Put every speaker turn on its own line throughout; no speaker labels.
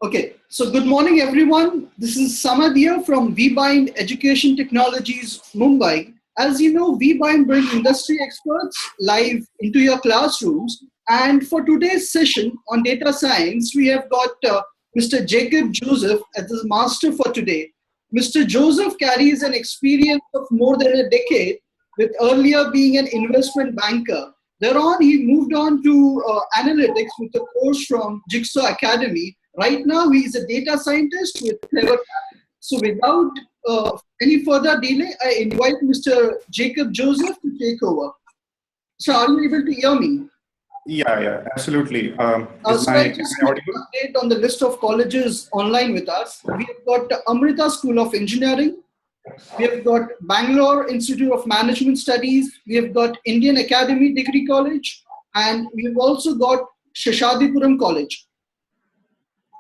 Okay, so good morning, everyone. This is Samadhya from VBind Education Technologies, Mumbai. As you know, VBind brings industry experts live into your classrooms. And for today's session on data science, we have got Mr. Jacob Joseph as the master for today. Mr. Joseph carries an experience of more than a decade, with earlier being an investment banker. Thereon, he moved on to analytics with a course from Jigsaw Academy. Right now, he is a data scientist with CleverTap. So without any further delay, I invite Mr. Jacob Joseph to take over. So are you able to hear me?
Yeah, absolutely.
So I just update on the list of colleges online with us. We have got Amrita School of Engineering. We have got Bangalore Institute of Management Studies. We have got Indian Academy Degree College. And we've also got Sheshadipuram College.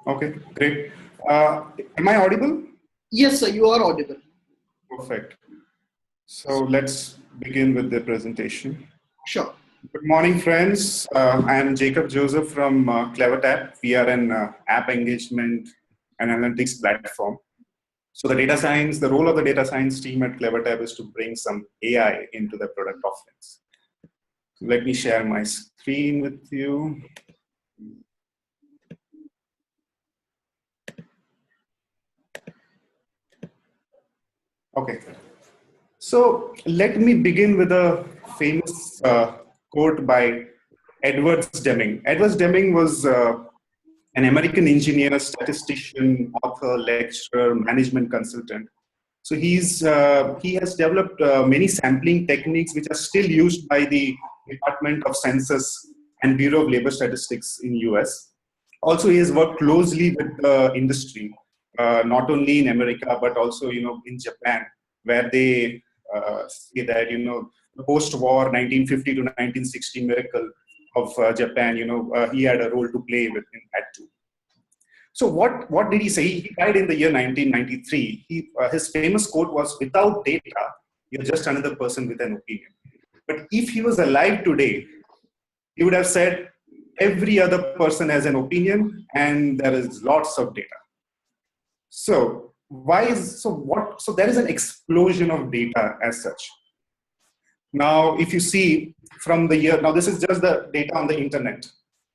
Okay, great. Am I audible?
Yes, sir, you are audible.
Perfect. So let's begin with the presentation.
Sure.
Good morning, friends. I am Jacob Joseph from CleverTap. We are an app engagement and analytics platform. So the role of the data science team at CleverTap is to bring some AI into the product offerings. So let me share my screen with you. Okay, so let me begin with a famous quote by Edward Deming. Edward Deming was an American engineer, a statistician, author, lecturer, management consultant. So he has developed many sampling techniques which are still used by the Department of Census and Bureau of Labor Statistics in US. Also, he has worked closely with the industry. Not only in America, but also, in Japan, where they say that, the post-war 1950 to 1960 miracle of Japan, he had a role to play with in that too. So what did he say? He died in the year 1993. His famous quote was, "Without data, you're just another person with an opinion." But if he was alive today, he would have said, every other person has an opinion and there is lots of data. So there is an explosion of data as such. Now, if you see from the year, now this is just the data on the internet.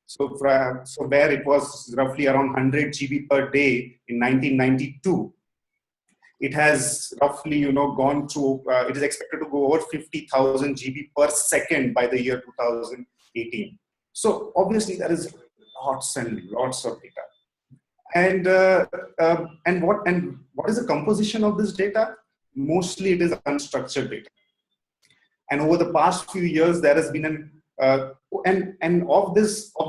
So where it was roughly around 100 GB per day in 1992, it has roughly, gone to, it is expected to go over 50,000 GB per second by the year 2018. So obviously there is lots and lots of data. And what is the composition of this data? Mostly it is unstructured data. And over the past few years, there has been of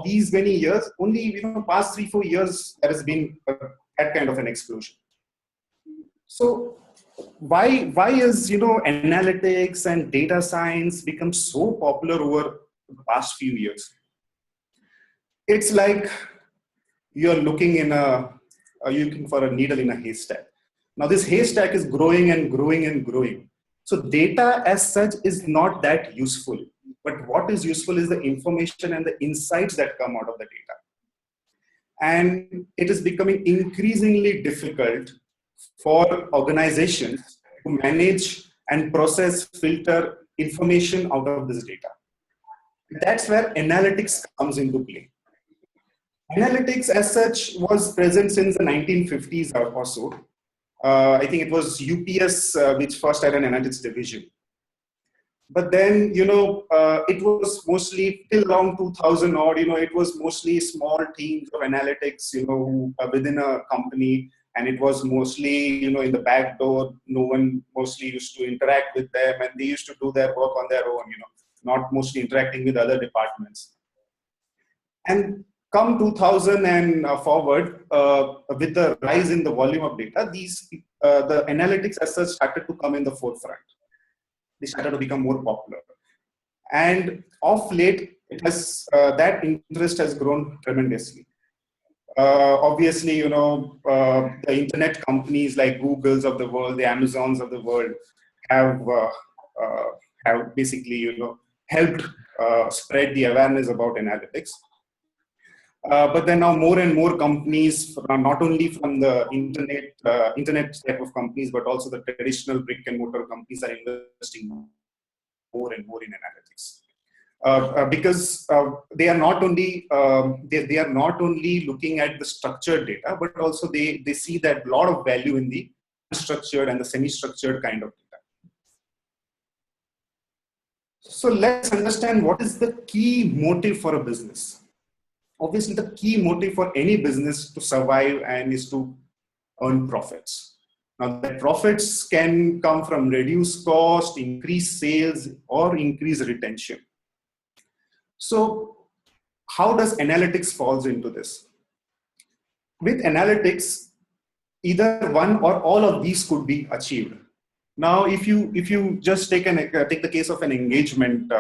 these many years, only past 3-4 years, there has been that kind of an explosion. So why is analytics and data science become so popular over the past few years? It's like you're looking for a needle in a haystack. Now this haystack is growing and growing and growing. So data as such is not that useful. But what is useful is the information and the insights that come out of the data. And it is becoming increasingly difficult for organizations to manage and process, filter information out of this data. That's where analytics comes into play. Analytics as such was present since the 1950s or so. I think it was UPS which first had an analytics division. But then, it was mostly till around 2000 odd, it was mostly small teams of analytics, within a company. And it was mostly, in the back door, no one mostly used to interact with them. And they used to do their work on their own, not mostly interacting with other departments. And come 2000 and forward, with the rise in the volume of data, the analytics as such started to come in the forefront. They started to become more popular. And of late, that interest has grown tremendously. Obviously, the internet companies like Googles of the world, the Amazons of the world have basically, helped spread the awareness about analytics. But then now more and more companies, not only from the internet type of companies, but also the traditional brick and mortar companies are investing more and more in analytics. Because they are not only they are not only looking at the structured data, but also they see that a lot of value in the unstructured and the semi-structured kind of data. So let's understand what is the key motive for a business. Obviously, the key motive for any business to survive and is to earn profits. Now, the profits can come from reduced cost, increased sales, or increased retention. So, how does analytics falls into this? With analytics, either one or all of these could be achieved. Now, if you just take the case of an engagement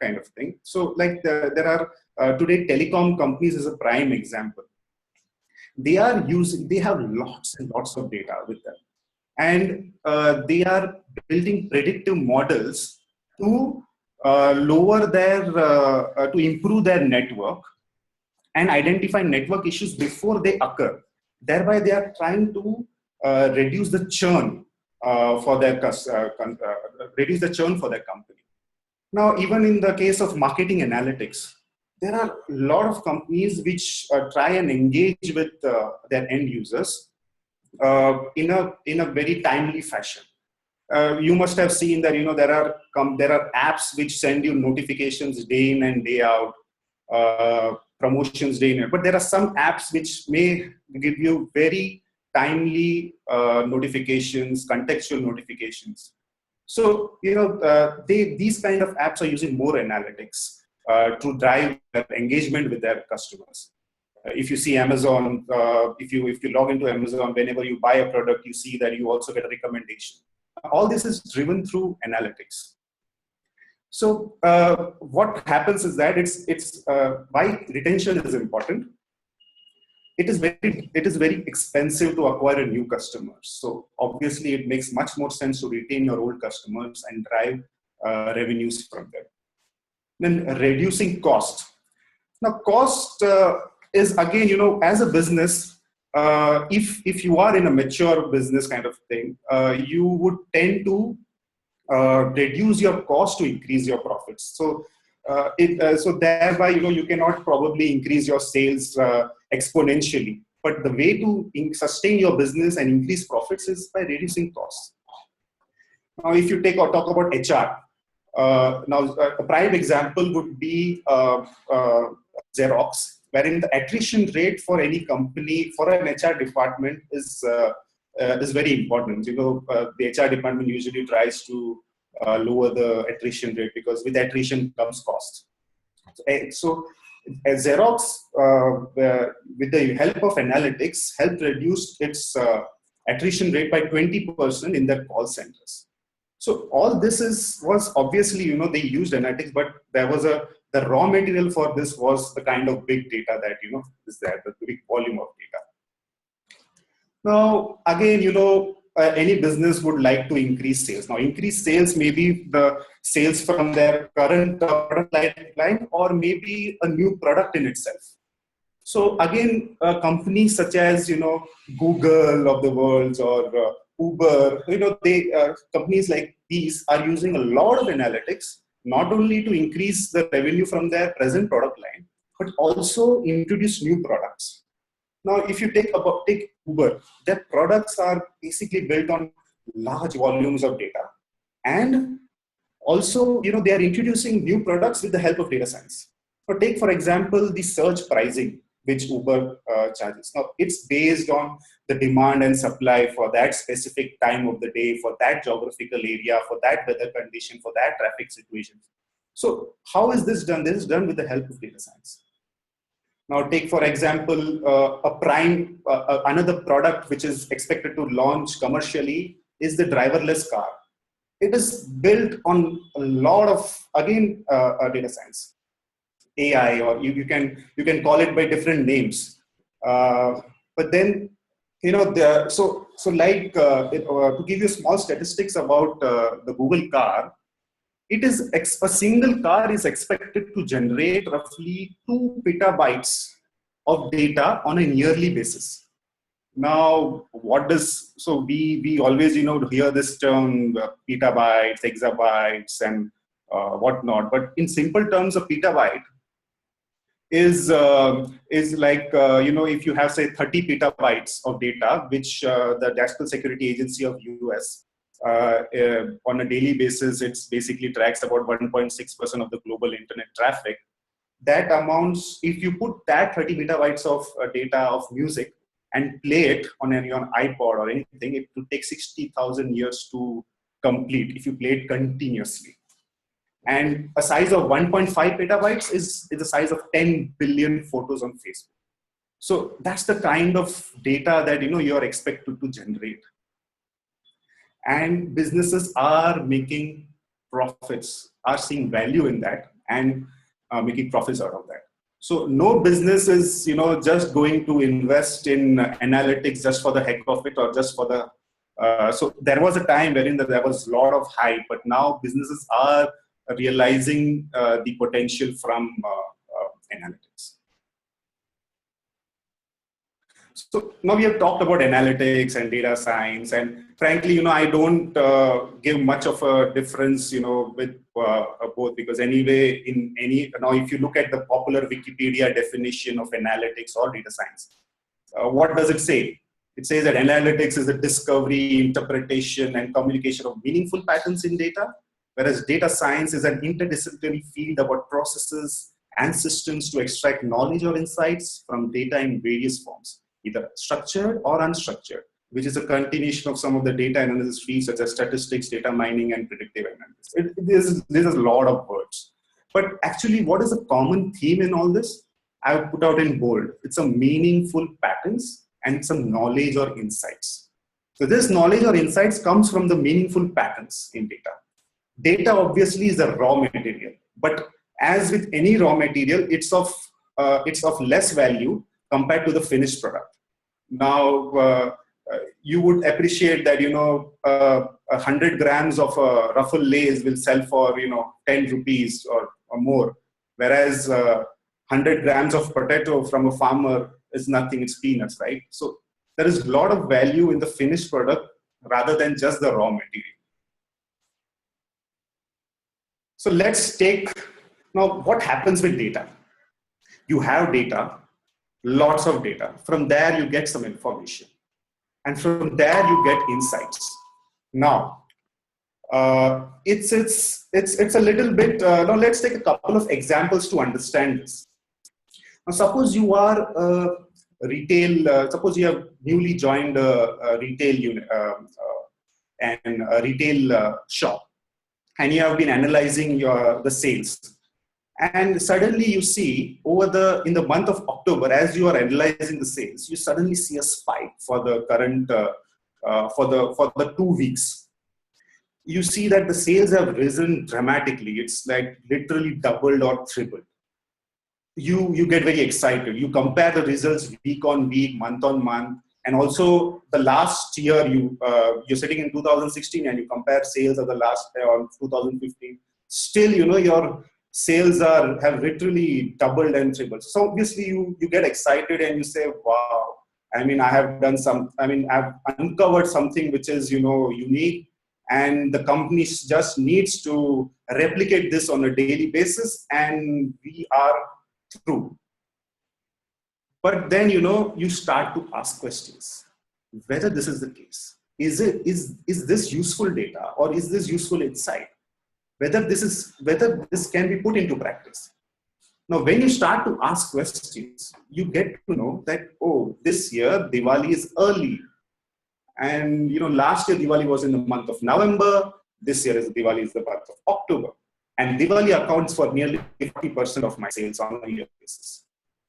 kind of thing. So, like there are today telecom companies is a prime example. They have lots and lots of data with them, and they are building predictive models to to improve their network and identify network issues before they occur. Thereby, they are trying to reduce the churn for their company. Now, even in the case of marketing analytics, there are a lot of companies which try and engage with their end users in a very timely fashion. You must have seen that there are apps which send you notifications day in and day out, promotions day in and out. But there are some apps which may give you very timely notifications, contextual notifications. So these kind of apps are using more analytics to drive engagement with their customers. If you see Amazon, if you log into Amazon, whenever you buy a product, you see that you also get a recommendation. All this is driven through analytics. So what happens is that it's why retention is important. It is very expensive to acquire a new customer. So obviously, it makes much more sense to retain your old customers and drive revenues from them. Then reducing cost. Now, cost is again, as a business, if you are in a mature business kind of thing, you would tend to reduce your cost to increase your profits. So, so thereby, you cannot probably increase your sales exponentially. But the way to sustain your business and increase profits is by reducing costs. Now, if you talk about HR, now a prime example would be Xerox, wherein the attrition rate for any company, for an HR department is very important. The HR department usually tries to lower the attrition rate because with attrition comes cost. So Xerox, with the help of analytics, helped reduce its attrition rate by 20% in their call centers. So all this was obviously, they used analytics, but there was the raw material for this was the kind of big data that, is there, the big volume of data. Now, again, any business would like to increase sales. Now, increase sales may be the sales from their current product line or maybe a new product in itself. So again, companies such as, Google of the world or Uber, companies like these are using a lot of analytics, not only to increase the revenue from their present product line, but also introduce new products. Now, if you take Uber, their products are basically built on large volumes of data. And also, they are introducing new products with the help of data science. So take, for example, the search pricing, which Uber charges. Now, it's based on the demand and supply for that specific time of the day, for that geographical area, for that weather condition, for that traffic situation. So how is this done? This is done with the help of data science. Now, take, for example, another product which is expected to launch commercially is the driverless car. It is built on a lot of, again, data science. AI, or you can call it by different names, but then to give you small statistics about the Google car, a single car is expected to generate roughly 2 petabytes of data on a yearly basis. Now, we always, hear this term, petabytes, exabytes, and whatnot. But in simple terms, a petabyte is like, if you have, say, 30 petabytes of data, which the National Security Agency of US, on a daily basis, it's basically tracks about 1.6% of the global internet traffic. That amounts, if you put that 30 petabytes of data of music and play it on your iPod or anything, it would take 60,000 years to complete if you play it continuously. And a size of 1.5 petabytes is the size of 10 billion photos on Facebook. So that's the kind of data that you're expected to generate. And businesses are making profits, are seeing value in that, and making profits out of that. So no business is just going to invest in analytics just for the heck of it, or just for the so there was a time wherein there was a lot of hype, but now businesses are realizing the potential from analytics. So now we have talked about analytics and data science, and frankly, I don't give much of a difference, with both, because anyway, now if you look at the popular Wikipedia definition of analytics or data science, what does it say? It says that analytics is the discovery, interpretation, and communication of meaningful patterns in data, whereas data science is an interdisciplinary field about processes and systems to extract knowledge or insights from data in various forms, either structured or unstructured, which is a continuation of some of the data analysis fields such as statistics, data mining, and predictive analysis. There's a lot of words. But actually, what is a common theme in all this? I've put out in bold. It's a meaningful patterns and some knowledge or insights. So this knowledge or insights comes from the meaningful patterns in data. Data obviously is a raw material, but as with any raw material, it's of less value compared to the finished product. Now, you would appreciate that 100 grams of ruffle lace will sell for 10 rupees or more, whereas 100 grams of potato from a farmer is nothing, it's peanuts, right? So there is a lot of value in the finished product rather than just the raw material. So let's take, now what happens with data? You have data, lots of data. From there, you get some information. And from there, you get insights. Now, it's a little bit, now let's take a couple of examples to understand this. Now, suppose you are a retail, suppose you have newly joined a retail unit and a retail shop, and you have been analyzing the sales. And suddenly you see in the month of October, as you are analyzing the sales, you suddenly see a spike for the current, for the 2 weeks. You see that the sales have risen dramatically. It's like literally doubled or tripled. You get very excited. You compare the results week on week, month on month, and also the last year you're sitting in 2016 and you compare sales of the last on 2015. Still, your sales have literally doubled and tripled. So obviously you get excited and you say, wow, I've uncovered something which is, unique, and the company just needs to replicate this on a daily basis and we are through. But then, you start to ask questions, whether this is the case. Is this useful data or is this useful insight? Whether this can be put into practice. Now, when you start to ask questions, you get to know that, oh, this year Diwali is early. And last year Diwali was in the month of November. This year Diwali is the month of October. And Diwali accounts for nearly 50% of my sales on a yearly basis.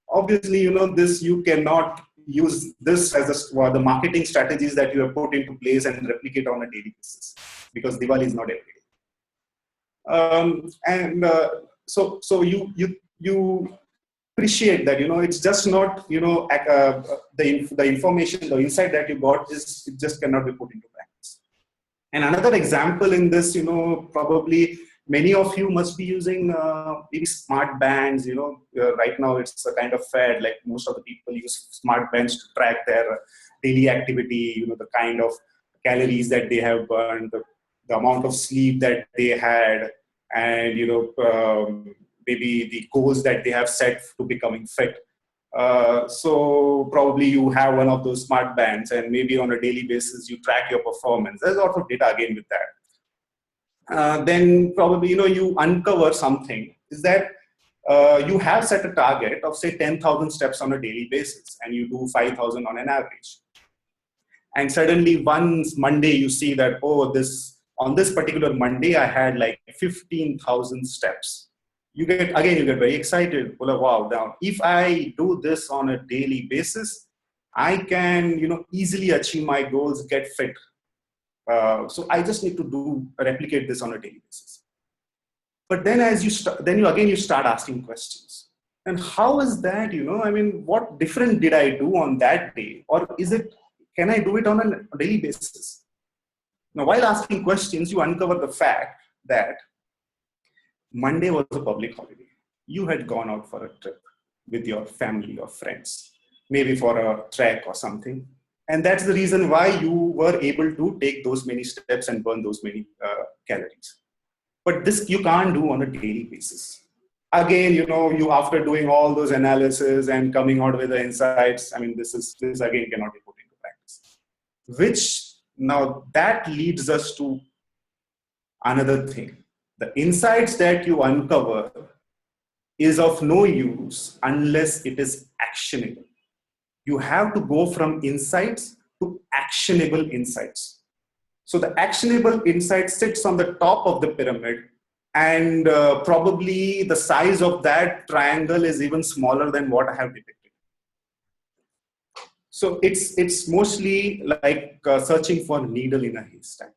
Obviously, this you cannot use this as the marketing strategies that you have put into place and replicate on a daily basis, because Diwali is not every day. So you appreciate that it's just not the information, the insight that you got it just cannot be put into practice. And another example in this, probably Many of you must be using maybe smart bands. Right now it's a kind of fad. Like most of the people use smart bands to track their daily activity. The kind of calories that they have burned, the amount of sleep that they had, and maybe the goals that they have set to becoming fit. So probably you have one of those smart bands, and maybe on a daily basis you track your performance. There's a lot of data again with that. Then probably you uncover something is that you have set a target of say 10,000 steps on a daily basis, and you do 5,000 on an average. And suddenly one Monday you see that on this particular Monday I had like 15,000 steps. You get very excited. Well, wow, now if I do this on a daily basis, I can easily achieve my goals, get fit. So I just need to replicate this on a daily basis. But then as you start asking questions. And how is that? What different did I do on that day? Or can I do it on a daily basis? Now, while asking questions, you uncover the fact that Monday was a public holiday. You had gone out for a trip with your family or friends, maybe for a trek or something. And that's the reason why you were able to take those many steps and burn those many calories. But this you can't do on a daily basis. Again, you after doing all those analysis and coming out with the insights, this again cannot be put into practice. Which now that leads us to another thing. The insights that you uncover is of no use unless it is actionable. You have to go from insights to actionable insights. So the actionable insight sits on the top of the pyramid, and probably the size of that triangle is even smaller than what I have depicted. So it's mostly like searching for a needle in a haystack.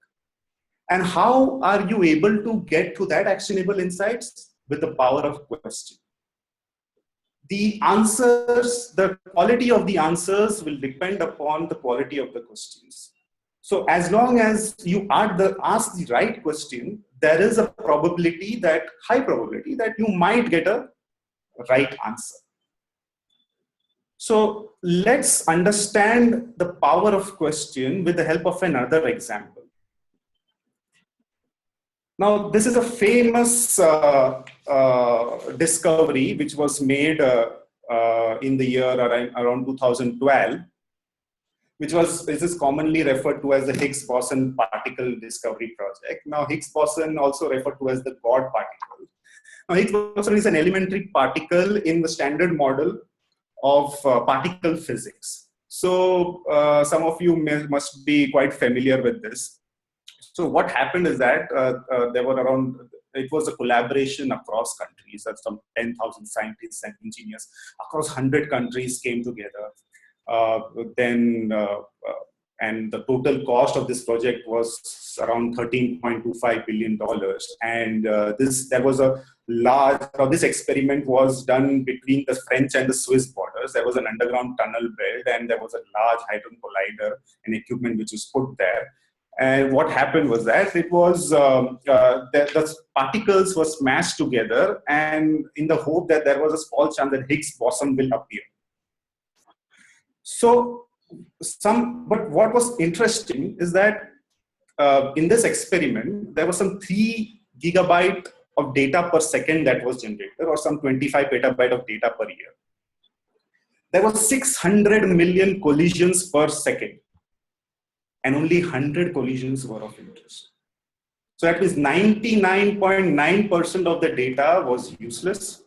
And how are you able to get to that actionable insights? With the power of question. The answers, the quality of the answers will depend upon the quality of the questions. So as long as you ask the right question, there is a high probability that you might get a right answer. So let's understand the power of question with the help of another example. Now, this is a famous discovery which was made in the year around 2012, which is commonly referred to as the Higgs-Boson particle discovery project. Now, Higgs-Boson also referred to as the God particle. Now, Higgs-Boson is an elementary particle in the standard model of particle physics. So some of you must be quite familiar with this. So what happened is that it was a collaboration across countries. That's some 10,000 scientists and engineers across 100 countries came together. And the total cost of this project was around $13.25 billion. And this experiment was done between the French and the Swiss borders. There was an underground tunnel built, and there was a large hadron collider and equipment which was put there. And what happened was that it was the particles were smashed together, and in the hope that there was a small chance that Higgs boson will appear. But what was interesting is that in this experiment, there was some 3 gigabyte of data per second that was generated, or some 25 petabyte of data per year. There was 600 million collisions per second, and only 100 collisions were of interest. So that means 99.9% of the data was useless,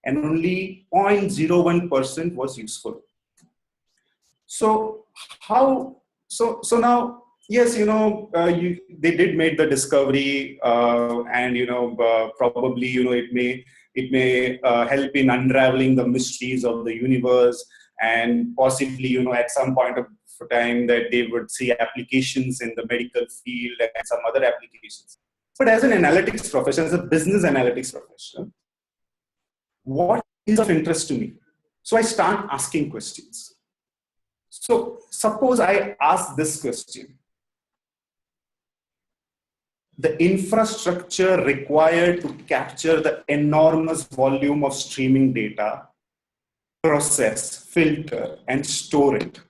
and only 0.01% was useful. So now, yes, they did make the discovery, and probably it may help in unraveling the mysteries of the universe, and possibly at some point of time that they would see applications in the medical field and some other applications. But as an analytics profession, as a business analytics profession, what is of interest to me? So I start asking questions. So suppose I ask this question: the infrastructure required to capture the enormous volume of streaming data, process, filter, and store it.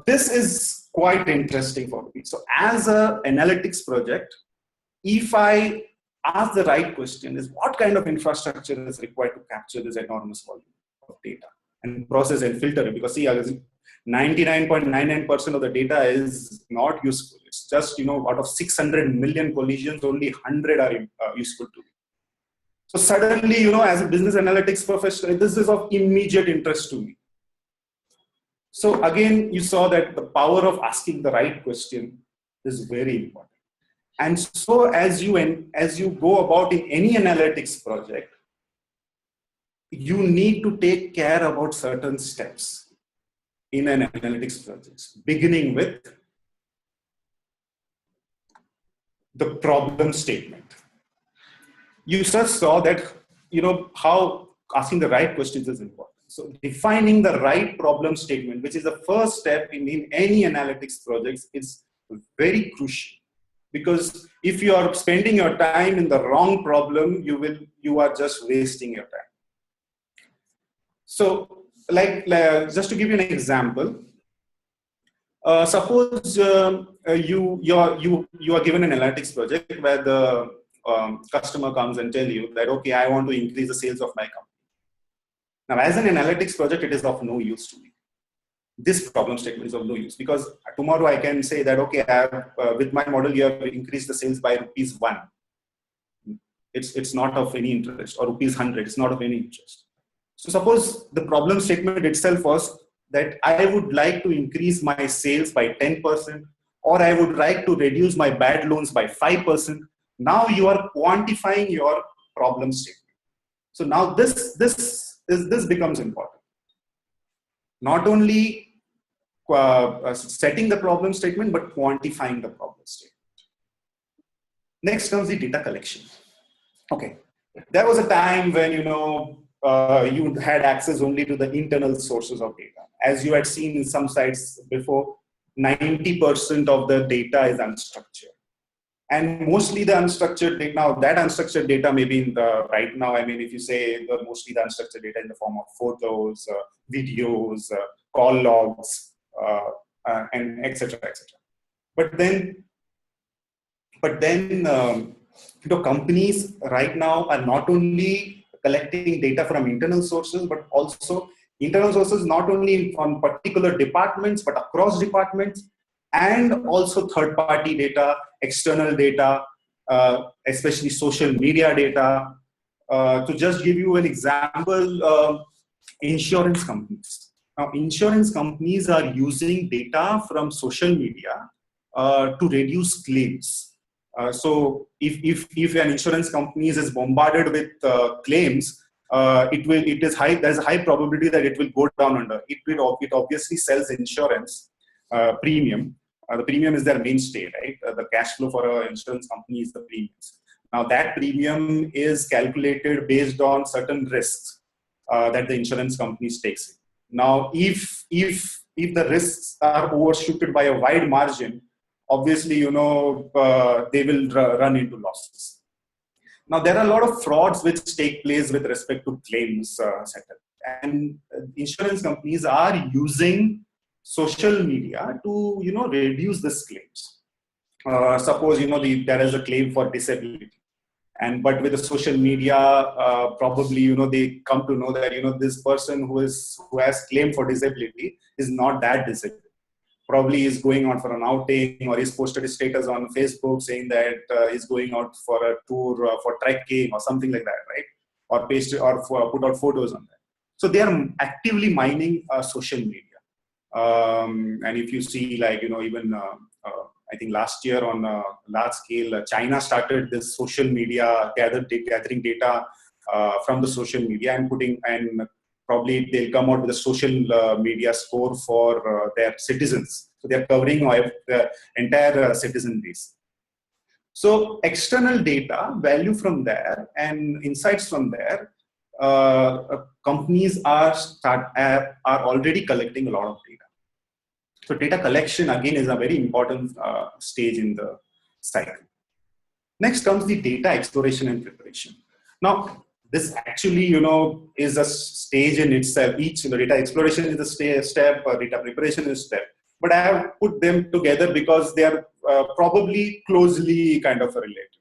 This is quite interesting for me. So as an analytics project, if I ask the right question is what kind of infrastructure is required to capture this enormous volume of data and process and filter it? Because see, 99.99% of the data is not useful. It's just, out of 600 million collisions, only 100 are useful to me. So suddenly, as a business analytics professional, this is of immediate interest to me. So again, you saw that the power of asking the right question is very important. And so as you go about in any analytics project, you need to take care about certain steps in an analytics project, beginning with the problem statement. You just saw that, how asking the right questions is important. So defining the right problem statement, which is the first step in any analytics projects, is very crucial. Because if you are spending your time in the wrong problem, you are just wasting your time. So, just to give you an example, suppose you are given an analytics project where the customer comes and tell you that, okay, I want to increase the sales of my company. Now, as an analytics project, it is of no use to me. This problem statement is of no use, because tomorrow I can say that, okay, I have, with my model, you have increased the sales by ₹1. It's not of any interest, or ₹100, it's not of any interest. So suppose the problem statement itself was that I would like to increase my sales by 10%, or I would like to reduce my bad loans by 5%. Now you are quantifying your problem statement. So now this becomes important. Not only setting the problem statement, but quantifying the problem statement. Next comes the data collection. Okay, there was a time when you had access only to the internal sources of data. As you had seen in some sites before, 90% of the data is unstructured. And mostly the unstructured data, now that unstructured data may be in the, right now, I mean, if you say mostly the unstructured data in the form of photos, videos, call logs, and etc. But then companies right now are not only collecting data from internal sources, but also internal sources not only on particular departments, but across departments, and also third-party data, external data, especially social media data. To just give you an example, insurance companies. Now, insurance companies are using data from social media to reduce claims. So if an insurance company is bombarded with claims, there's a high probability that it will go down under. It obviously sells insurance premium. The premium is their mainstay, right? The cash flow for an insurance company is the premiums. Now that premium is calculated based on certain risks that the insurance companies takes. Now, if the risks are overshooted by a wide margin, obviously, they will run into losses. Now, there are a lot of frauds which take place with respect to claims setup, and insurance companies are using social media to, reduce these claims. Suppose, there is a claim for disability. But with the social media, probably, they come to know that, this person who has claimed for disability is not that disabled. Probably is going out for an outing, or he's posted his status on Facebook saying that he's going out for a tour for trekking or something like that, right? Or put out photos on that. So they are actively mining social media. And if you see, even I think last year on a large scale, China started this social media gathering data from the social media and probably they'll come out with a social media score for their citizens. So they're covering the entire citizen base. So external data, value from there and insights from there, companies are already collecting a lot of data. So data collection again is a very important stage in the cycle. Next comes the data exploration and preparation. Now, this actually, is a stage in itself. The data exploration is a step, data preparation is a step. But I have put them together because they are probably closely kind of related.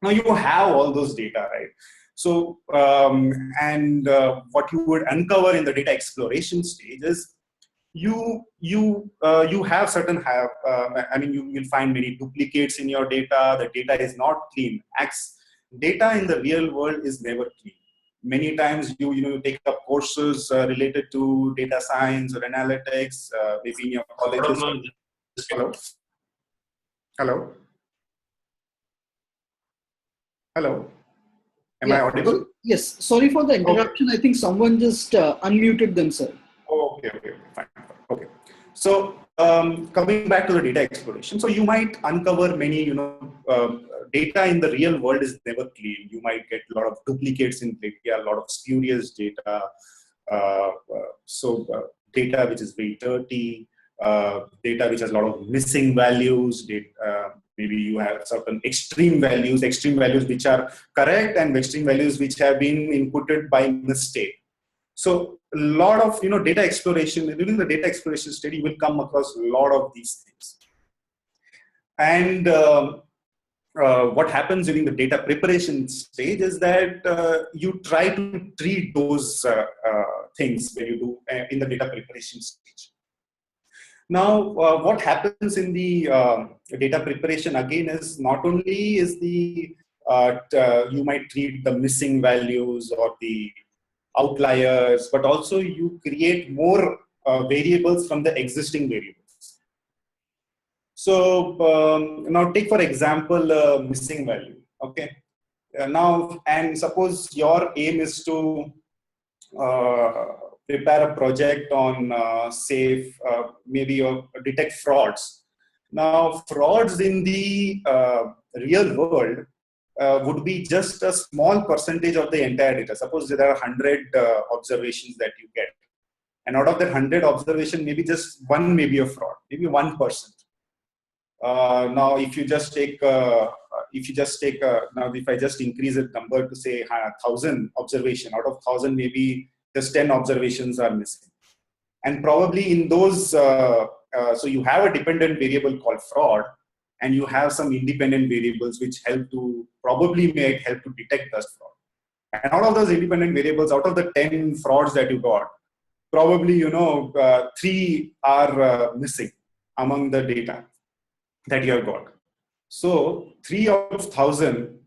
Now you have all those data, right? So, what you would uncover in the data exploration stage is you have certain you will find many duplicates in your data. The data is not clean. Data in the real world is never clean. Many times you take up courses related to data science or analytics, maybe in your colleges. Hello? Hello? Hello? Am I audible?
Yes. Sorry for the interruption. Okay. I think someone just unmuted themselves.
Oh, okay, fine. Okay. So coming back to the data exploration, so you might uncover many, data in the real world is never clean. You might get a lot of duplicates in data, a lot of spurious data. Data which is very dirty, data which has a lot of missing values. Maybe you have certain extreme values which are correct and extreme values which have been inputted by mistake. So a lot of data exploration, during the data exploration study, you will come across a lot of these things. And what happens during the data preparation stage is that you try to treat those things when you do in the data preparation stage. Now, what happens in the data preparation again is not only is you might treat the missing values or the outliers, but also you create more variables from the existing variables. So now take for example missing value. Okay, now and suppose your aim is to prepare a project on maybe detect frauds. Now frauds in the real world would be just a small percentage of the entire data. Suppose there are 100 observations that you get, and out of that 100 observation, maybe just one may be a fraud, maybe 1%. Now, if you just take, now if I just increase the number to say 1,000 observation, out of 1,000, maybe just 10 observations are missing, and probably in those, so you have a dependent variable called fraud, and you have some independent variables which might help to detect that fraud. And out of those independent variables, out of the 10 frauds that you got, probably 3 are missing among the data that you have got. So 3 out of 1,000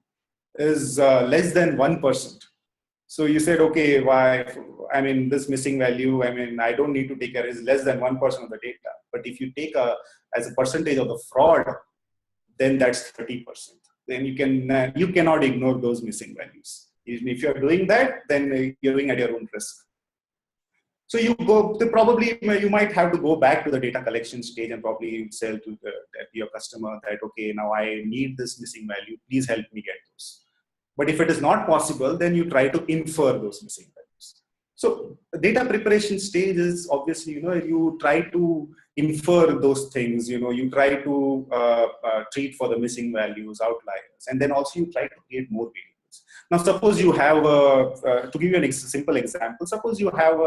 is less than 1%. So you said, okay, why? I mean, this missing value, I don't need to take care, is less than 1% of the data. But if you take as a percentage of the fraud, then that's 30%. Then you cannot ignore those missing values. If you're doing that, then you're doing at your own risk. So you might have to go back to the data collection stage and probably sell to your customer that, okay, now I need this missing value, please help me get those. But if it is not possible, then you try to infer those missing values. So the data preparation stage is obviously, you try to infer those things, you try to treat for the missing values, outliers, and then also you try to create more variables. Now, suppose you have, to give you a simple example, suppose you have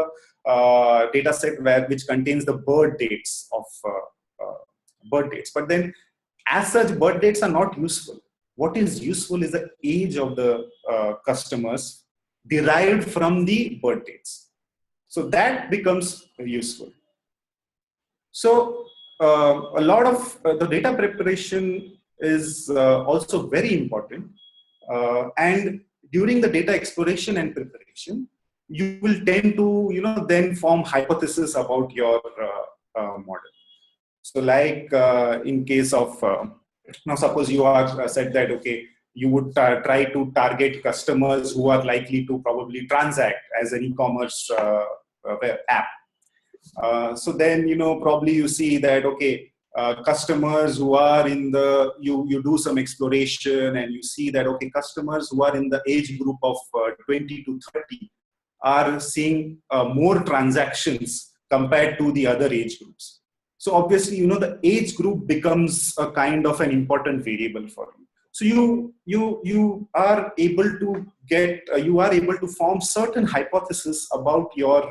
a data set which contains the birth dates of birth dates, but then as such, birth dates are not useful. What is useful is the age of the customers derived from the birth dates. So that becomes useful. So a lot of the data preparation is also very important. And during the data exploration and preparation, you will tend to, then form hypotheses about your model. So like in case of, now suppose you are said that, okay, you would try to target customers who are likely to probably transact as an e-commerce app. So then, probably you see that, okay, customers who are in you do some exploration and you see that, okay, customers who are in the age group of 20 to 30 are seeing more transactions compared to the other age groups. So obviously, the age group becomes a kind of an important variable for you. So you are able to you are able to form certain hypotheses about your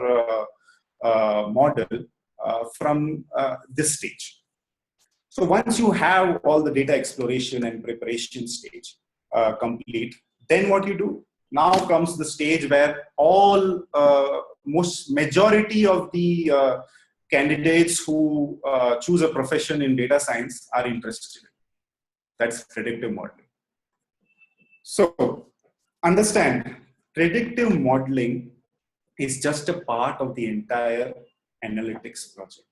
model from this stage. So once you have all the data exploration and preparation stage complete, then what you do? Now comes the stage where all majority of the candidates who choose a profession in data science are interested in. That's predictive modeling. So understand, predictive modeling is just a part of the entire analytics project.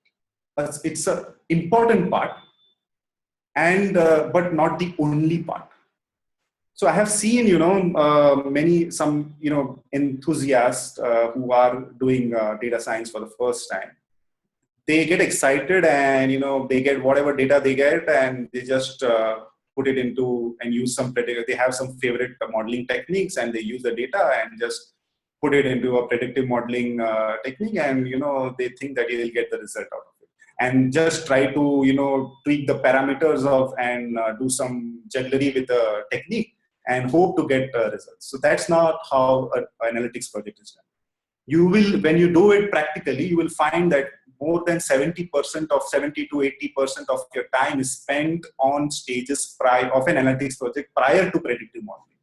It's an important part, and but not the only part. So I have seen, some enthusiasts who are doing data science for the first time. They get excited, and they get whatever data they get, and they just put it into and use some predictive. They have some favorite modeling techniques, and they use the data and just put it into a predictive modeling technique, and they think that they'll get the result out of it, and just try to tweak the parameters of and do some jugglery with the technique and hope to get results. So that's not how an analytics project is done. You will, when you do it practically, you will find that more than 70% of 70 to 80% of your time is spent on stages of an analytics project prior to predictive modeling.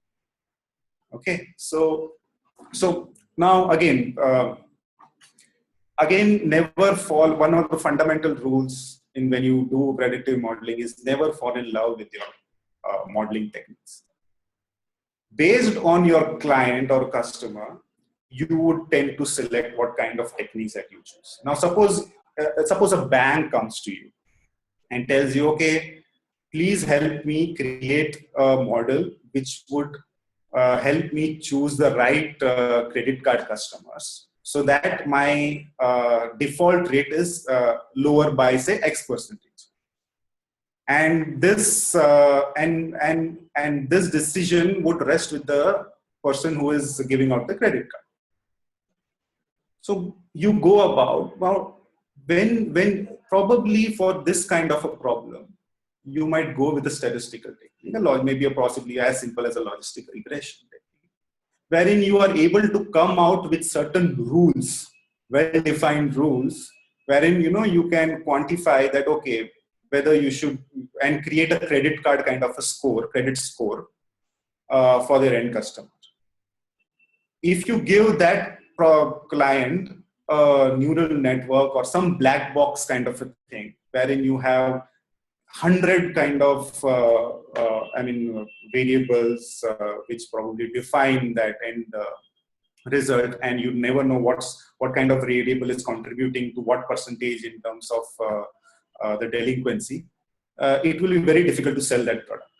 Okay, so now again, never fall. One of the fundamental rules in when you do predictive modeling is never fall in love with your modeling techniques. Based on your client or customer, you would tend to select what kind of techniques that you choose. Now, suppose a bank comes to you and tells you, okay, please help me create a model which would help me choose the right credit card customers so that my default rate is lower by, say, X percentage. And this and this decision would rest with the person who is giving out the credit card. So you go about, well, when probably for this kind of a problem, you might go with a statistical technique, maybe possibly as simple as a logistic regression technique, wherein you are able to come out with certain rules, well-defined rules, wherein you can quantify that, okay, whether you should, and create a credit card kind of a score, credit score for their end customer. If you give that client a neural network or some black box kind of a thing, wherein you have 100 kind of variables which probably define that end result, and you never know what kind of variable is contributing to what percentage in terms of the delinquency, it will be very difficult to sell that product.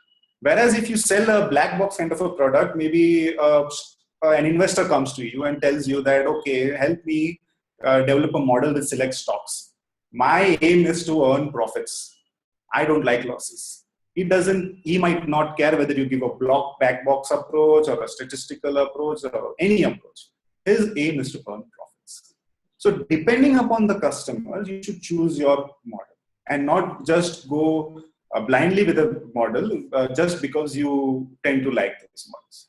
Whereas if you sell a black box kind of a product, maybe an investor comes to you and tells you that, okay, help me develop a model with select stocks. My aim is to earn profits. I don't like losses. He might not care whether you give a black box approach or a statistical approach or any approach. His aim is to earn profits. So depending upon the customer, you should choose your model and not just go blindly with a model just because you tend to like those models.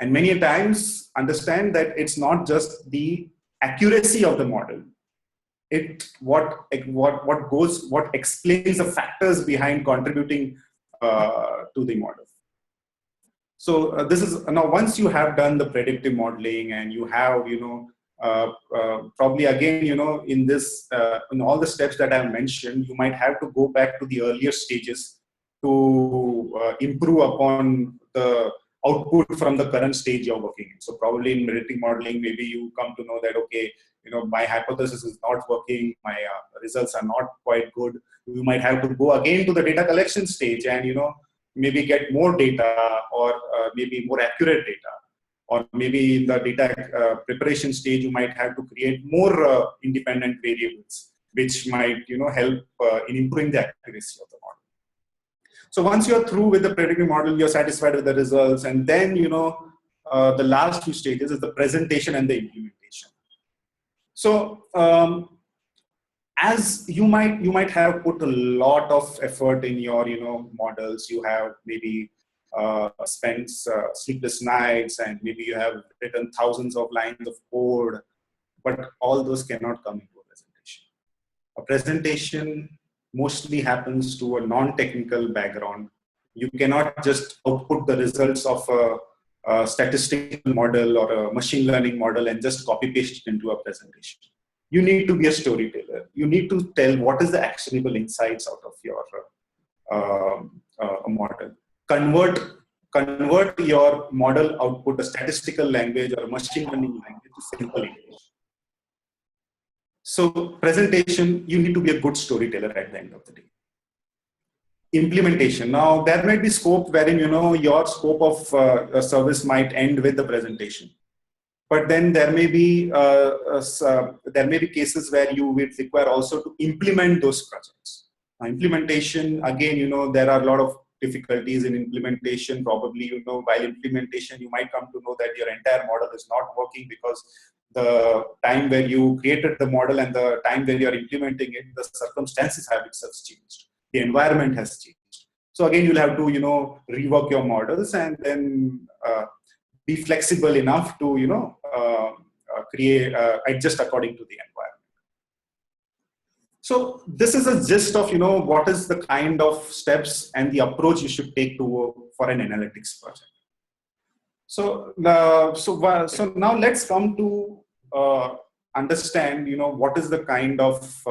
And many times understand that it's not just the accuracy of the model. What explains the factors behind contributing to the model. So this is now once you have done the predictive modeling and you have probably again in this in all the steps that I mentioned, you might have to go back to the earlier stages to improve upon the output from the current stage you're working in. So probably in predictive modeling, maybe you come to know that, okay, my hypothesis is not working, my results are not quite good. You might have to go again to the data collection stage and, maybe get more data or maybe more accurate data. Or maybe in the data preparation stage, you might have to create more independent variables, which might, help in improving the accuracy of the model. So once you're through with the predictive model, you're satisfied with the results. And then, the last few stages is the presentation and the implementation. So as you might have put a lot of effort in your models. You have maybe spent sleepless nights, and maybe you have written thousands of lines of code, but all those cannot come into a presentation. A presentation mostly happens to a non-technical background. You cannot just output the results of a statistical model or a machine learning model and just copy paste it into a presentation. You need to be a storyteller. You need to tell what is the actionable insights out of your model. Convert your model output, a statistical language or a machine learning language, to simple English. So presentation, you need to be a good storyteller at the end of the day. Implementation. Now there might be scope wherein your scope of a service might end with the presentation. But then there may be cases where you will require also to implement those projects. Now, implementation, again, there are a lot of difficulties in implementation. Probably, while implementation, you might come to know that your entire model is not working because the time where you created the model and the time where you are implementing it, the circumstances have itself changed. The environment has changed. So again, you'll have to, rework your models and then be flexible enough to adjust according to the environment. So this is a gist of what is the kind of steps and the approach you should take for an analytics project. So now let's come to understand what is the kind of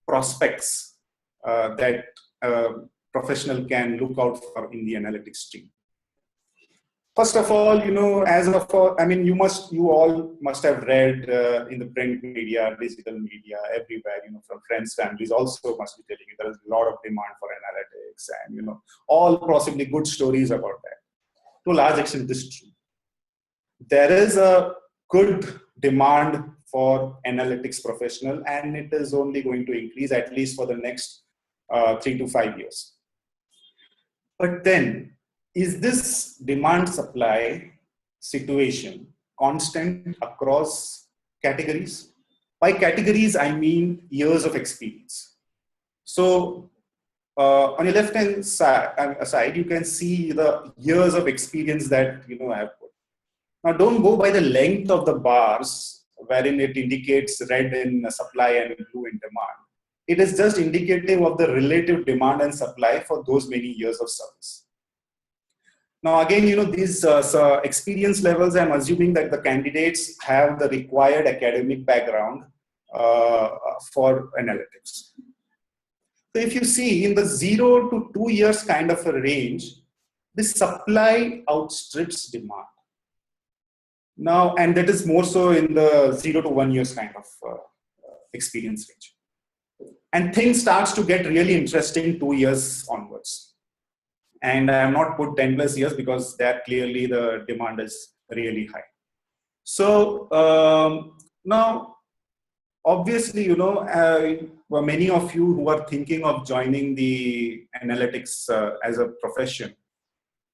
prospects that a professional can look out for in the analytics stream. First of all, you all must have read in the print media, digital media, everywhere, from friends, families also must be telling you there is a lot of demand for analytics, and all possibly good stories about that. To a large extent, this is true. There is a good demand for analytics professional, and it is only going to increase at least for the next 3 to 5 years. But then, is this demand supply situation constant across categories? By categories, I mean years of experience. So on your left hand side, you can see the years of experience that I have put. Now don't go by the length of the bars wherein it indicates red in supply and blue in demand. It is just indicative of the relative demand and supply for those many years of service. Now again, these experience levels, I'm assuming that the candidates have the required academic background for analytics. So if you see in the 0 to 2 years kind of a range, the supply outstrips demand. Now, and that is more so in the 0 to 1 years kind of experience range. And things starts to get really interesting 2 years onwards. And I have not put 10 plus years because that clearly the demand is really high. So now, obviously, many of you who are thinking of joining the analytics as a profession,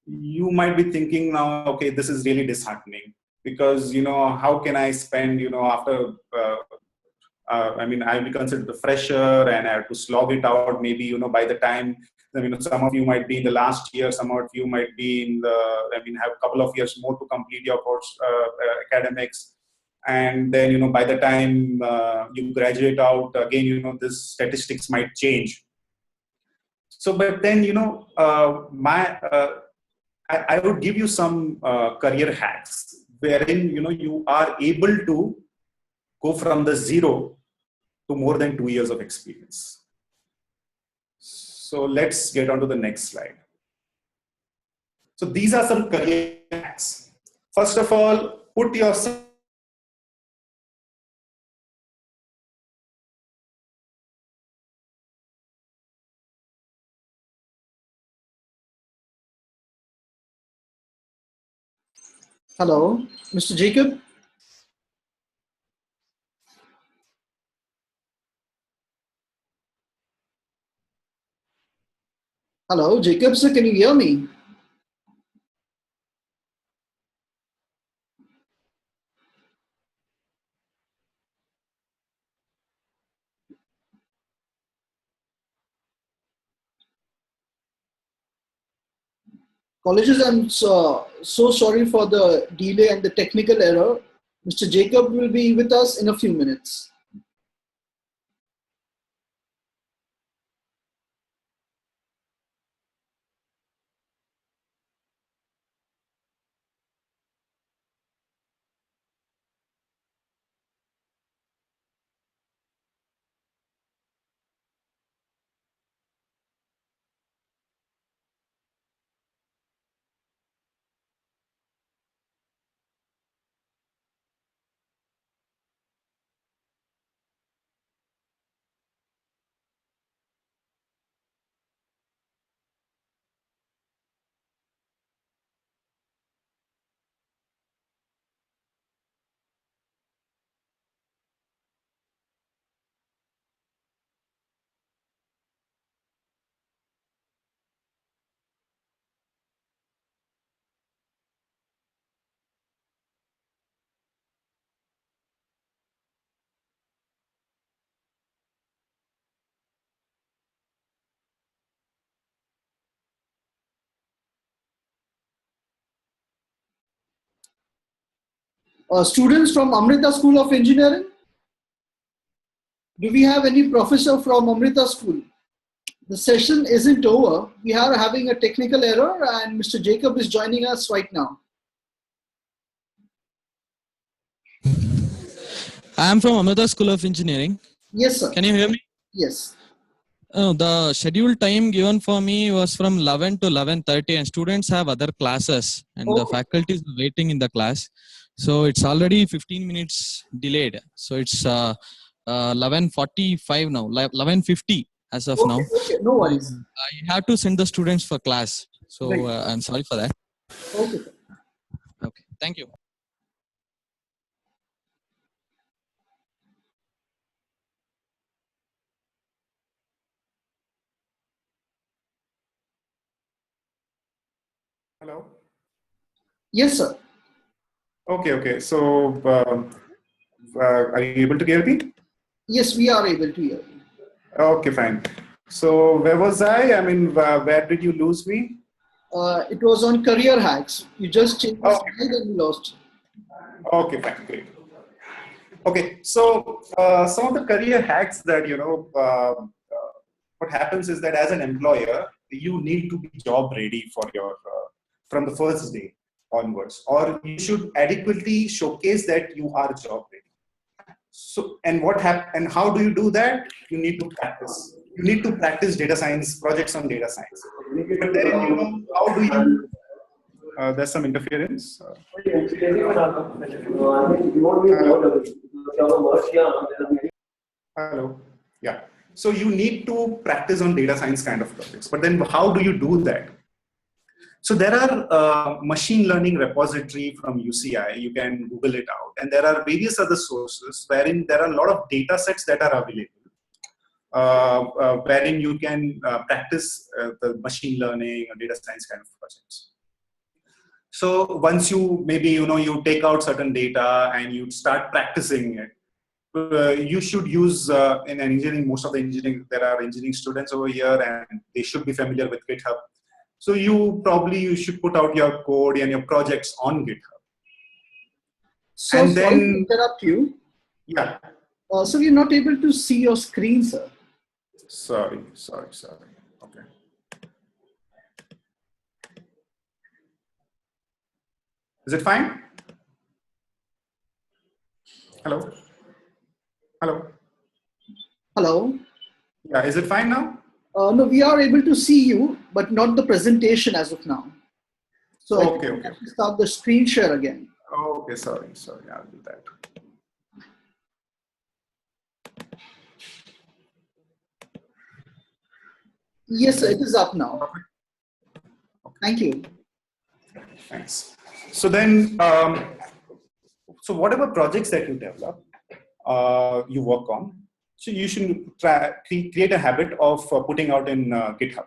you might be thinking now, okay, this is really disheartening because, how can I spend, after, I'll be considered a fresher and I have to slog it out maybe, by the time, some of you might be in the last year, some of you might be in have a couple of years more to complete your course academics. And then, by the time you graduate out, again, this statistics might change. So, but then, I would give you some career hacks wherein, you are able to go from the 0 to more than 2 years of experience. So let's get on to the next slide. So these are some career hacks. First of all, put yourself
Hello, Mr. Jacob. Hello, Jacob, sir, can you hear me? Colleges, I'm so sorry for the delay and the technical error. Mr. Jacob will be with us in a few minutes. Students from Amrita School of Engineering, do we have any professor from Amrita School? The session isn't over. We are having a technical error and Mr. Jacob is joining us right now.
I am from Amrita School of Engineering.
Yes, sir.
Can you hear me?
Yes.
The scheduled time given for me was from 11 to 11:30, and students have other classes, and the faculty is waiting in the class. So it's already 15 minutes delayed. So it's 11:45 now, 11:50 as of now.
Okay, no worries.
I have to send the students for class. So I'm sorry for that.
Okay.
Okay, thank you.
Hello.
Yes, sir.
Okay. So, are you able to hear me?
Yes, we are able to hear you.
Okay, fine. So, where was I? I mean, where did you lose me?
It was on career hacks. You just changed the slide and we lost.
Okay, fine, great. Okay, so some of the career hacks that what happens is that as an employer, you need to be job ready for your from the first day onwards, or you should adequately showcase that you are job ready. So, and how do you do that? You need to practice. You need to practice data science projects on data science. But then, how do you? There's some interference. Hello. Yeah. So you need to practice on data science kind of projects. But then, how do you do that? So there are machine learning repository from UCI. You can Google it out, and there are various other sources wherein there are a lot of data sets that are available, wherein you can practice the machine learning or data science kind of projects. So once you you take out certain data and you start practicing it, you should use in engineering. Most of the engineering, there are engineering students over here, and they should be familiar with GitHub. So you should put out your code and your projects on GitHub.
So and sorry to interrupt you.
Yeah.
So we're not able to see your screen, sir.
Sorry. Okay. Is it fine? Hello?
Hello?
Yeah, is it fine now?
No, we are able to see you, but not the presentation as of now. So
okay.
Have to start the screen share again.
Okay, sorry, I'll do that.
Yes, it is up now.
Okay.
Thank you.
Thanks. So then, so whatever projects that you develop, you work on, so you should create a habit of putting out in GitHub.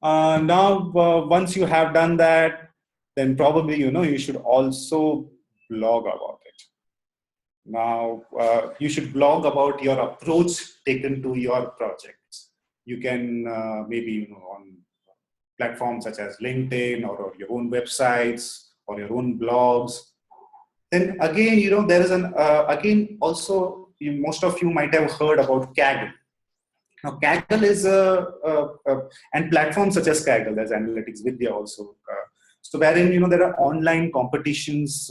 Now, once you have done that, then probably you should also blog about it. Now, you should blog about your approach taken to your projects. You can maybe on platforms such as LinkedIn or your own websites or your own blogs, then again, there is again also, most of you might have heard about Kaggle. Now, Kaggle is and platforms such as Kaggle, there's Analytics Vidya also. So wherein, there are online competitions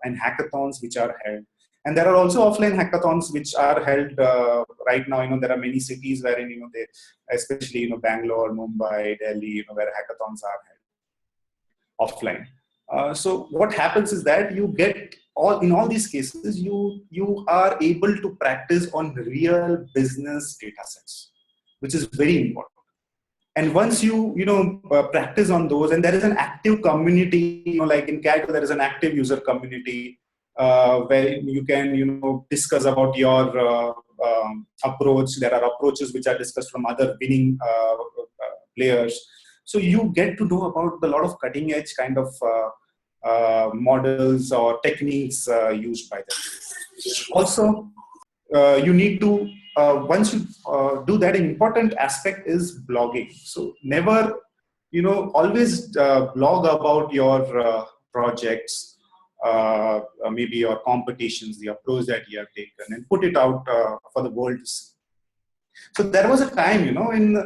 and hackathons which are held. And there are also offline hackathons which are held right now. There are many cities wherein, they, especially, Bangalore, Mumbai, Delhi, where hackathons are held offline. So what happens is that you get in all these cases, you are able to practice on real business data sets, which is very important. And once you practice on those, and there is an active community, like in Kaggle, there is an active user community where you can discuss about your approach. There are approaches which are discussed from other winning players. So you get to know about a lot of cutting edge kind of models or techniques used by them. Also, you need to, once you do that, an important aspect is blogging. So never, always blog about your projects, maybe your competitions, the approach that you have taken, and put it out for the world to see. So there was a time,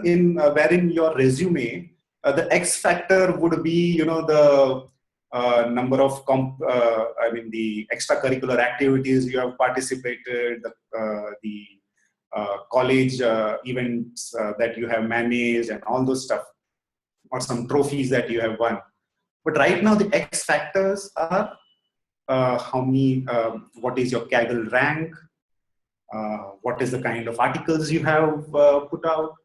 in wherein your resume, the X factor would be, the number of the extracurricular activities you have participated, the college events that you have managed, and all those stuff, or some trophies that you have won. But right now, the X factors are how many, what is your Kaggle rank, what is the kind of articles you have put out.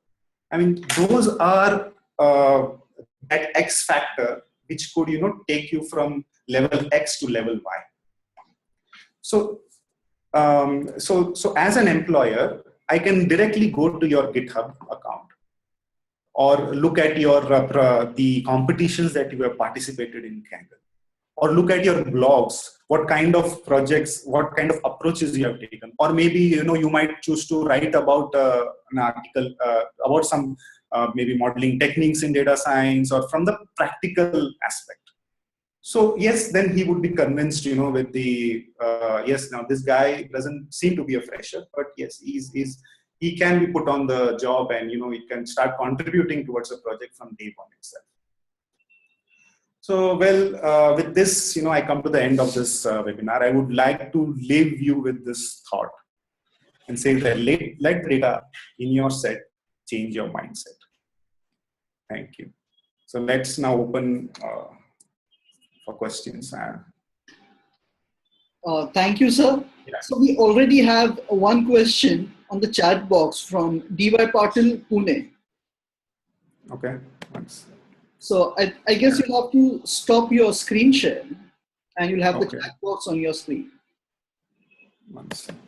I mean, those are that X factor which could take you from level X to level Y. So so as an employer, I can directly go to your GitHub account or look at your the competitions that you have participated in Kaggle, or look at your blogs, what kind of projects, what kind of approaches you have taken, or maybe you might choose to write about an article about some maybe modeling techniques in data science, or from the practical aspect. So yes, then he would be convinced, with the yes, now this guy doesn't seem to be a fresher, but yes, he can be put on the job, and he can start contributing towards a project from day one itself. So well, with this, I come to the end of this webinar. I would like to leave you with this thought and say that let data in your set change your mindset. Thank you. So let's now open for questions.
Thank you, sir.
Yeah.
So we already have one question on the chat box from D.Y. Patil, Pune.
Okay. Thanks.
So I guess you'll have to stop your screen share, and you'll have the chat box on your screen.
One second.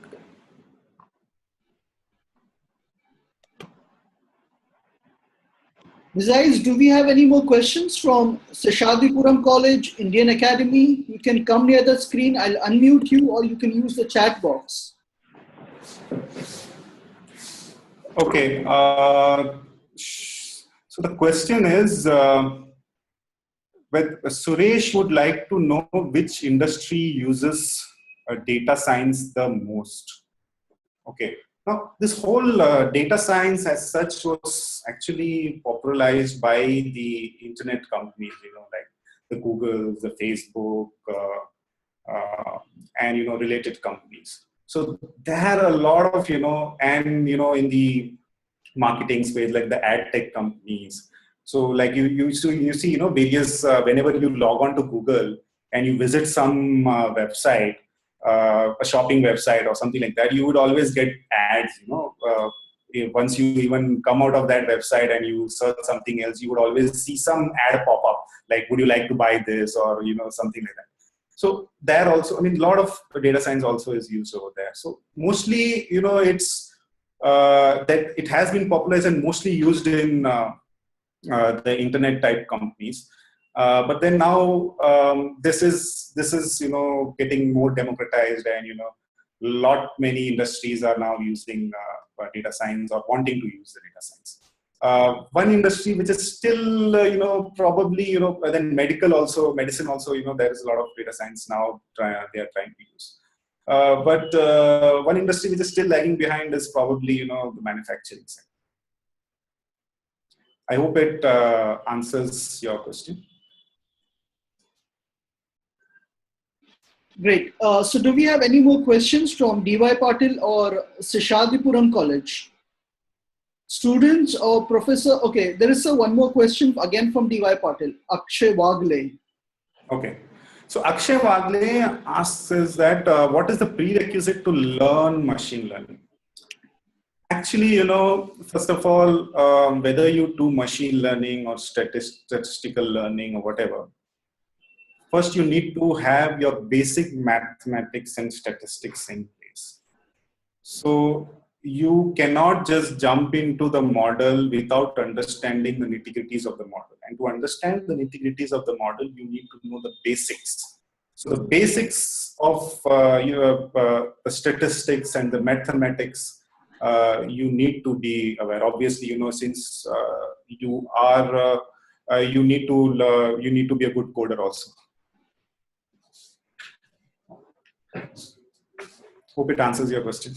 Besides, do we have any more questions from Seshadipuram College, Indian Academy? You can come near the screen. I'll unmute you, or you can use the chat box.
Okay. So the question is, Suresh would like to know which industry uses data science the most. Okay. Now, this whole data science as such was actually popularized by the internet companies, like the Googles, the Facebook, and, related companies. So there are a lot of, and, in the marketing space, like the ad tech companies. So like you see, various, whenever you log on to Google and you visit some website, a shopping website or something like that, you would always get ads, once you even come out of that website and you search something else, you would always see some ad pop up, like, would you like to buy this, or, something like that. So there also, a lot of data science also is used over there. So mostly, it's that it has been popularized and mostly used in the internet type companies. But then now this is getting more democratized, and many industries are now using data science or wanting to use the data science. One industry which is still, probably, then medicine also, there is a lot of data science now they are trying to use. But one industry which is still lagging behind is probably, the manufacturing sector. I hope it answers your question.
Great. So do we have any more questions from DY Patil or Seshadipuram College? Students or professor? Okay, there is one more question again from DY Patil, Akshay Wagle.
Okay. So Akshay Wagle asks is that what is the prerequisite to learn machine learning? Actually, first of all, whether you do machine learning or statistical learning or whatever, first you need to have your basic mathematics and statistics in place. So you cannot just jump into the model without understanding the nitty-gritties of the model. And to understand the nitty-gritties of the model, you need to know the basics. So the basics of the statistics and the mathematics, you need to be aware. Obviously, since you are, you need to be a good coder also. Hope it answers your question.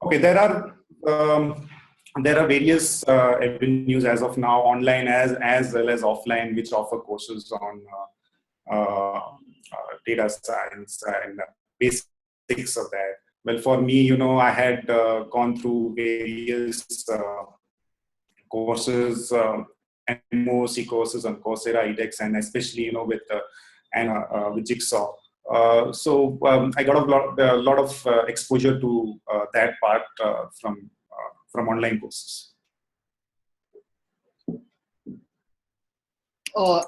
Okay, there are various avenues as of now, online as well as offline, which offer courses on data science and basics of that. Well, for me, I had gone through various courses, MOOC courses on Coursera, edX, and especially with Jigsaw. So I got a lot of exposure to that part from online courses.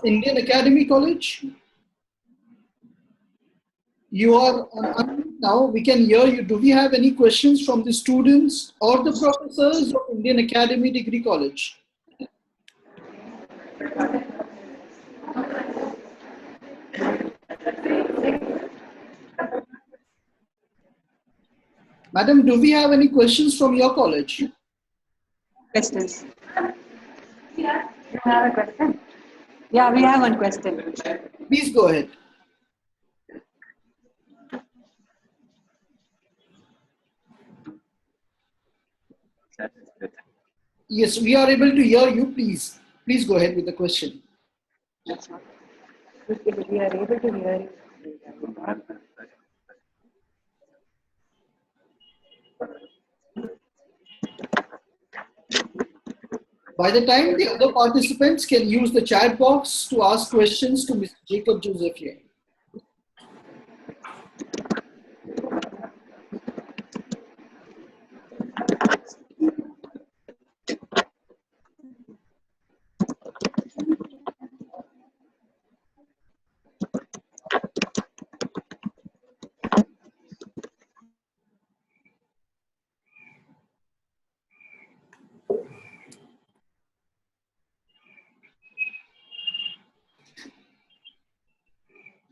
Indian Academy College. You are on now. We can hear you. Do we have any questions from the students or the professors of Indian Academy Degree College? Madam, do we have any questions from your college?
Questions. You have a question? Yeah, we have one question.
Please go ahead. Yes, we are able to hear you. Please go ahead with the question.
We are able to hear you.
By the time the other participants can use the chat box to ask questions to Mr. Jacob Joseph here.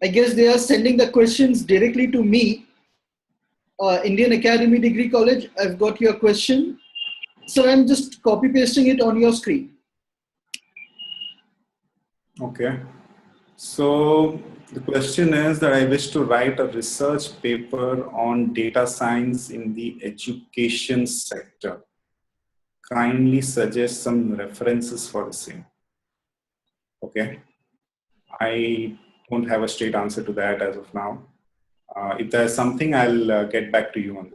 I guess they are sending the questions directly to me. Indian Academy Degree College, I've got your question. So I'm just copy pasting it on your screen.
Okay. So the question is that I wish to write a research paper on data science in the education sector. Kindly suggest some references for the same. Okay. I don't have a straight answer to that as of now. If there's something, I'll get back to you on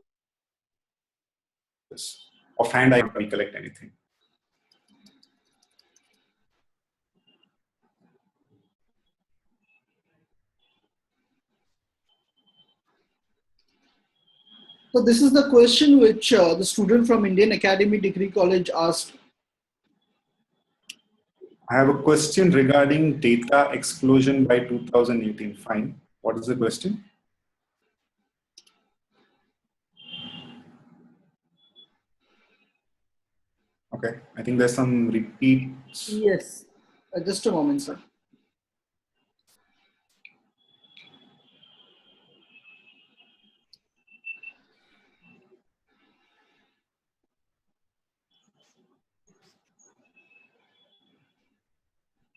this. Offhand, I don't recollect anything.
So this is the question which the student from Indian Academy Degree College asked.
I have a question regarding data explosion by 2018. Fine. What is the question? Okay. I think there's some repeats.
Yes. Just a moment, sir.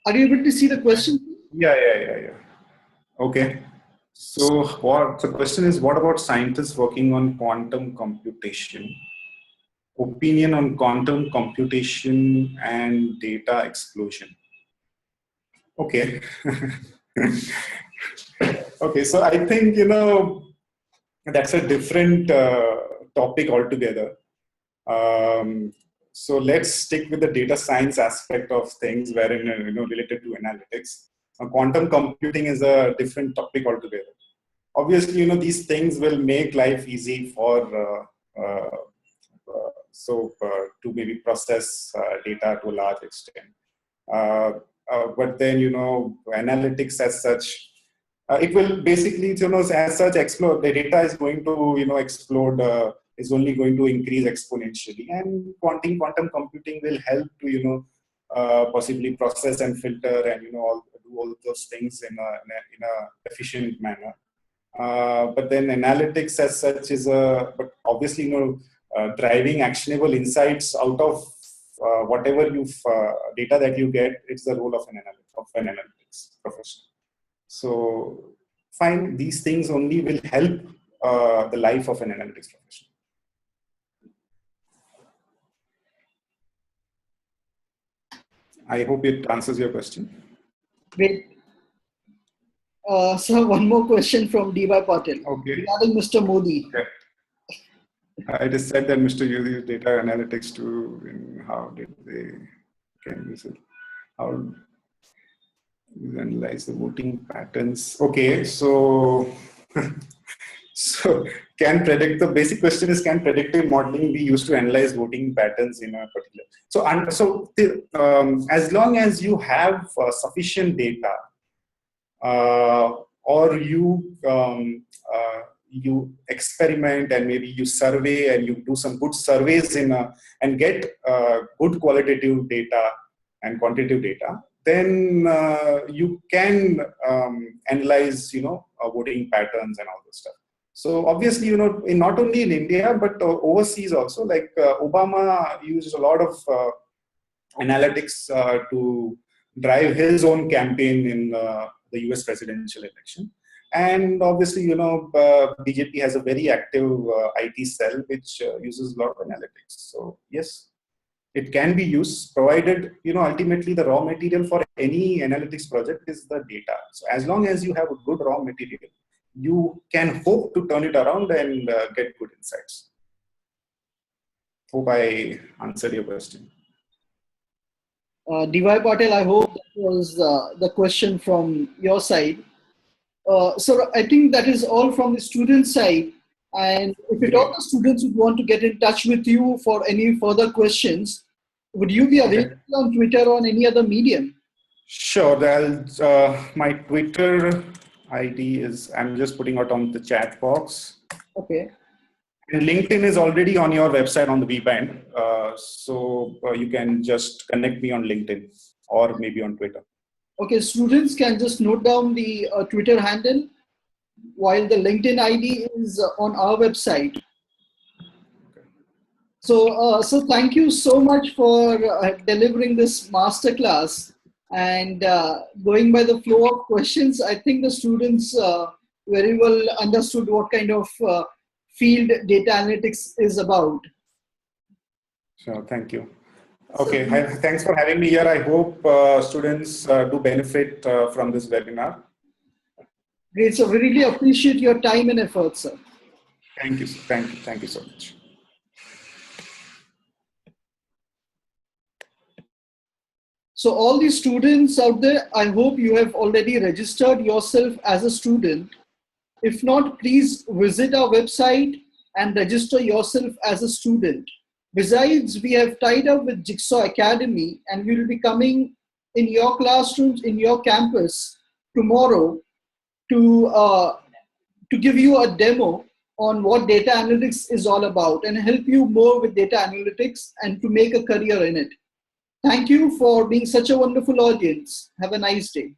Are you able to see the question?
Yeah. Okay. So the question is, what about scientists working on quantum computation? Opinion on quantum computation and data explosion. Okay. Okay, so I think, that's a different topic altogether. So let's stick with the data science aspect of things, wherein, related to analytics. Quantum computing is a different topic altogether. Obviously, these things will make life easy for to maybe process data to a large extent. But then, analytics as such, it will basically, as such, explode. The data is going to, explode, is only going to increase exponentially. And quantum computing will help to, possibly process and filter and, do all those things in a efficient manner. But then analytics as such but obviously, driving actionable insights out of whatever data that you get, it's the role of an analytics professional. So, fine, these things only will help the life of an analytics professional. I hope it answers your question.
Great. So one more question from D.Y. Patil.
Okay.
Regarding Mr. Modi.
Okay. It is said that Mr. Modi used data analytics to, how did they can use it? How you analyze the voting patterns? Okay, so the basic question is, can predictive modeling be used to analyze voting patterns in a particular? As long as you have sufficient data, or you experiment and maybe you survey and you do some good surveys and get good qualitative data and quantitative data, then you can analyze, voting patterns and all this stuff. So obviously, not only in India, but overseas also, like Obama used a lot of analytics to drive his own campaign in the US presidential election. And obviously, BJP has a very active IT cell which uses a lot of analytics. So yes, it can be used, provided, ultimately the raw material for any analytics project is the data. So as long as you have a good raw material, you can hope to turn it around and get good insights. Hope I answered your question.
D.Y. Patel, I hope that was the question from your side. So I think that is all from the student side. And if at all the students would want to get in touch with you for any further questions, would you be available on Twitter or on any other medium?
Sure. My Twitter ID is, I'm just putting it on the chat box.
Okay.
And LinkedIn is already on your website on the VBand. So you can just connect me on LinkedIn or maybe on Twitter.
Okay, students can just note down the Twitter handle, while the LinkedIn ID is on our website.
Okay.
So thank you so much for delivering this masterclass. And going by the flow of questions, I think the students very well understood what kind of field data analytics is about.
So thank you. Okay, thanks for having me here. I hope students do benefit from this webinar.
Great, so we really appreciate your time and effort, sir.
Thank you so much.
So all the students out there, I hope you have already registered yourself as a student. If not, please visit our website and register yourself as a student. Besides, we have tied up with Jigsaw Academy, and we will be coming in your classrooms, in your campus tomorrow to give you a demo on what data analytics is all about and help you more with data analytics and to make a career in it. Thank you for being such a wonderful audience. Have a nice day.